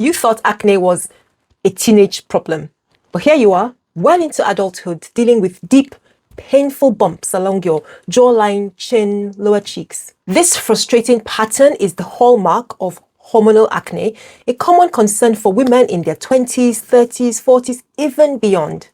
You thought acne was a teenage problem, but here you are, well into adulthood, dealing with deep, painful bumps along your jawline, chin, lower cheeks. This frustrating pattern is the hallmark of hormonal acne, a common concern for women in their 20s, 30s, 40s, even beyond.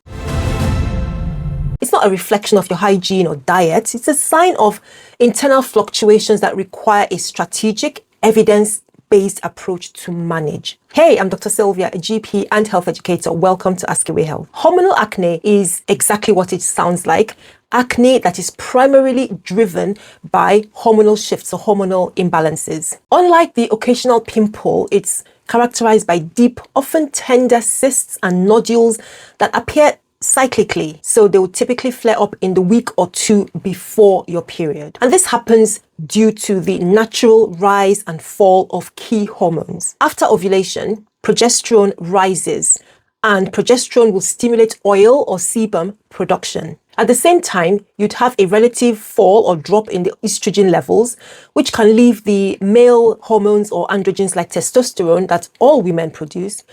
It's not a reflection of your hygiene or diet. It's a sign of internal fluctuations that require a strategic, evidence-based approach to manage. Hey, I'm Dr. Sylvia, a GP and health educator. Welcome to AskAwayHealth. Hormonal acne is exactly what it sounds like. Acne that is primarily driven by hormonal shifts or hormonal imbalances. Unlike the occasional pimple, it's characterized by deep, often tender cysts and nodules that appear cyclically. So they will typically flare up in the week or two before your period. And this happens due to the natural rise and fall of key hormones. After ovulation, progesterone rises, and progesterone will stimulate oil or sebum production. At the same time, you'd have a relative fall or drop in the estrogen levels, which can leave the male hormones or androgens like testosterone that all women produce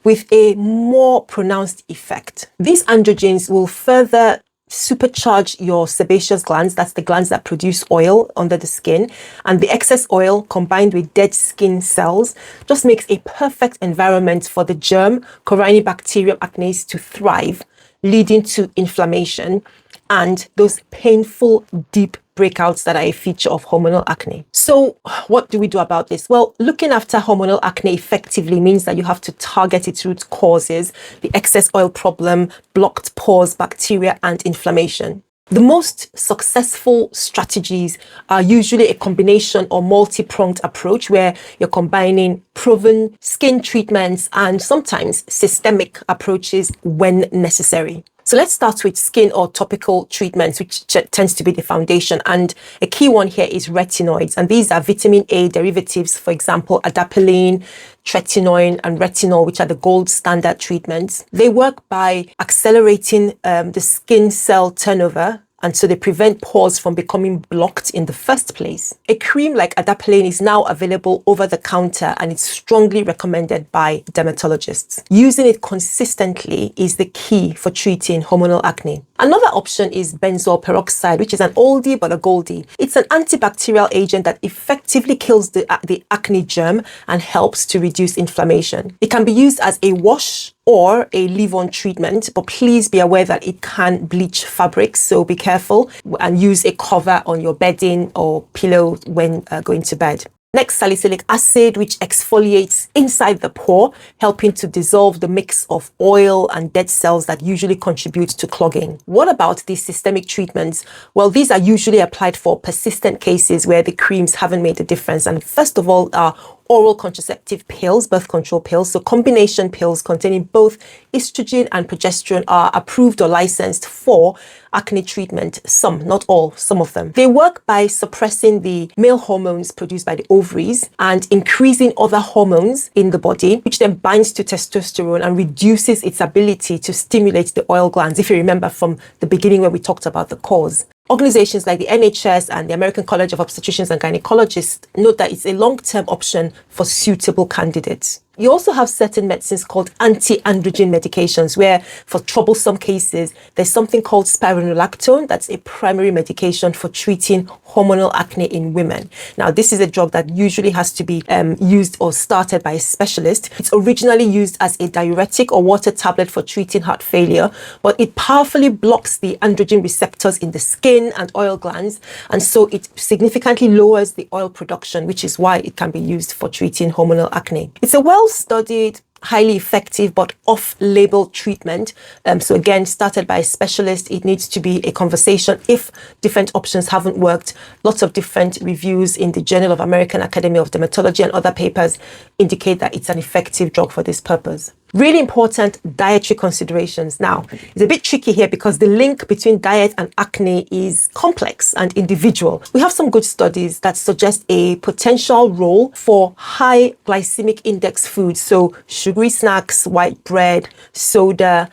with a more pronounced effect. These androgens will further supercharge your sebaceous glands, that's the glands that produce oil under the skin, and the excess oil combined with dead skin cells just makes a perfect environment for the germ Corynebacterium acnes to thrive, leading to inflammation and those painful deep breakouts that are a feature of hormonal acne. So what do we do about this? Well, looking after hormonal acne effectively means that you have to target its root causes, the excess oil problem, blocked pores, bacteria, and inflammation. The most successful strategies are usually a combination or multi-pronged approach where you're combining proven skin treatments and sometimes systemic approaches when necessary. So let's start with skin or topical treatments, which tends to be the foundation. And a key one here is retinoids. And these are vitamin A derivatives, for example, adapalene, tretinoin, and retinol, which are the gold standard treatments. They work by accelerating the skin cell turnover, and so they prevent pores from becoming blocked in the first place. A cream like adapalene is now available over the counter and it's strongly recommended by dermatologists. Using it consistently is the key for treating hormonal acne. Another option is benzoyl peroxide, which is an oldie but a goldie. It's an antibacterial agent that effectively kills the acne germ and helps to reduce inflammation. It can be used as a wash or a leave-on treatment, but please be aware that it can bleach fabrics, so be careful and use a cover on your bedding or pillow when going to bed. Next, salicylic acid, which exfoliates inside the pore, helping to dissolve the mix of oil and dead cells that usually contribute to clogging. What about these systemic treatments? Well, these are usually applied for persistent cases where the creams haven't made a difference. And first of all, are oral contraceptive pills, birth control pills. So combination pills containing both estrogen and progesterone are approved or licensed for acne treatment. Some, not all, some of them. They work by suppressing the male hormones produced by the ovaries and increasing other hormones in the body, which then binds to testosterone and reduces its ability to stimulate the oil glands, if you remember from the beginning where we talked about the cause. Organizations like the NHS and the American College of Obstetricians and Gynecologists note that it's a long-term option for suitable candidates. You also have certain medicines called anti-androgen medications where for troublesome cases, there's something called spironolactone. That's a primary medication for treating hormonal acne in women. Now, this is a drug that usually has to be used or started by a specialist. It's originally used as a diuretic or water tablet for treating heart failure, but it powerfully blocks the androgen receptors in the skin and oil glands. And so it significantly lowers the oil production, which is why it can be used for treating hormonal acne. It's a well-studied, highly effective but off-label treatment. So again, started by a specialist. It needs to be a conversation if different options haven't worked. Lots of different reviews in the Journal of American Academy of Dermatology and other papers indicate that it's an effective drug for this purpose. Really important dietary considerations. Now, it's a bit tricky here because the link between diet and acne is complex and individual. We have some good studies that suggest a potential role for high glycemic index foods. So sugary snacks, white bread, soda,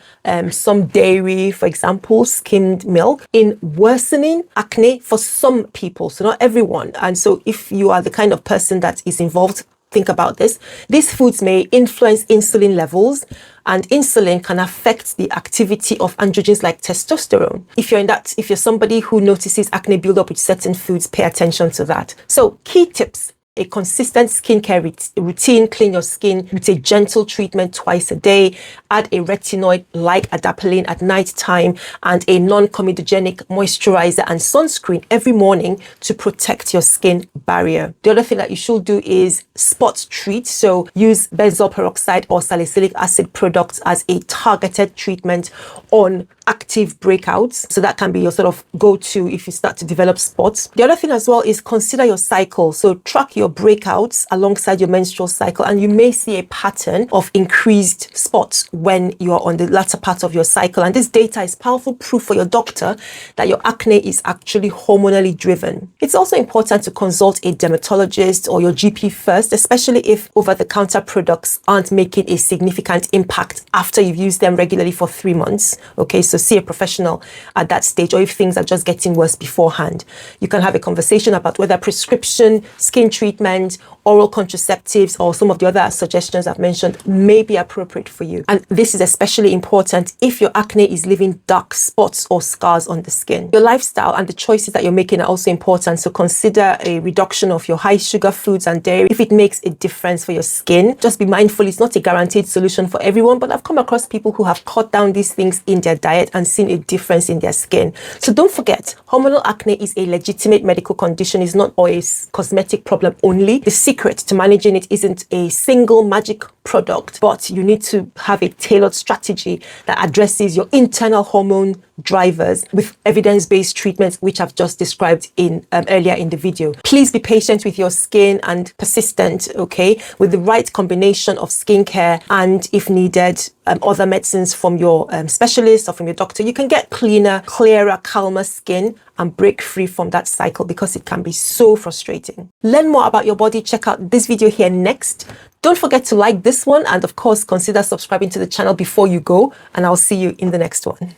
some dairy, for example, skimmed milk, in worsening acne for some people, so not everyone. And so if you are the kind of person that is involved think about this. These foods may influence insulin levels, and insulin can affect the activity of androgens like testosterone. If you're somebody who notices acne buildup with certain foods, pay attention to that. So key tips: a consistent skincare routine, clean your skin with a gentle treatment twice a day, add a retinoid like adapalene at night time, and a non-comedogenic moisturizer and sunscreen every morning to protect your skin barrier. The other thing that you should do is spot treat. So use benzoyl peroxide or salicylic acid products as a targeted treatment on active breakouts. So that can be your sort of go-to if you start to develop spots. The other thing as well is consider your cycle. So track your breakouts alongside your menstrual cycle, and you may see a pattern of increased spots when you are on the latter part of your cycle. And this data is powerful proof for your doctor that your acne is actually hormonally driven. It's also important to consult a dermatologist or your GP first, especially if over-the-counter products aren't making a significant impact after you've used them regularly for 3 months. Okay, so see a professional at that stage, or if things are just getting worse beforehand. You can have a conversation about whether prescription, skin treatment, oral contraceptives, or some of the other suggestions I've mentioned may be appropriate for you. And this is especially important if your acne is leaving dark spots or scars on the skin. Your lifestyle and the choices that you're making are also important. So consider a reduction of your high sugar foods and dairy if it makes a difference for your skin. Just be mindful, it's not a guaranteed solution for everyone, but I've come across people who have cut down these things in their diet and seen a difference in their skin. So don't forget, hormonal acne is a legitimate medical condition. It's not always cosmetic problem only. The secret to managing it isn't a single magic product, but you need to have a tailored strategy that addresses your internal hormone drivers with evidence-based treatments, which I've just described in earlier in the video. Please be patient with your skin and persistent, okay, with the right combination of skincare and, if needed, other medicines from your specialist or from your doctor. You can get cleaner, clearer, calmer skin and break free from that cycle, because it can be so frustrating. Learn more about your body. Check out this video here next. Don't forget to like this one, and of course consider subscribing to the channel before you go, and I'll see you in the next one.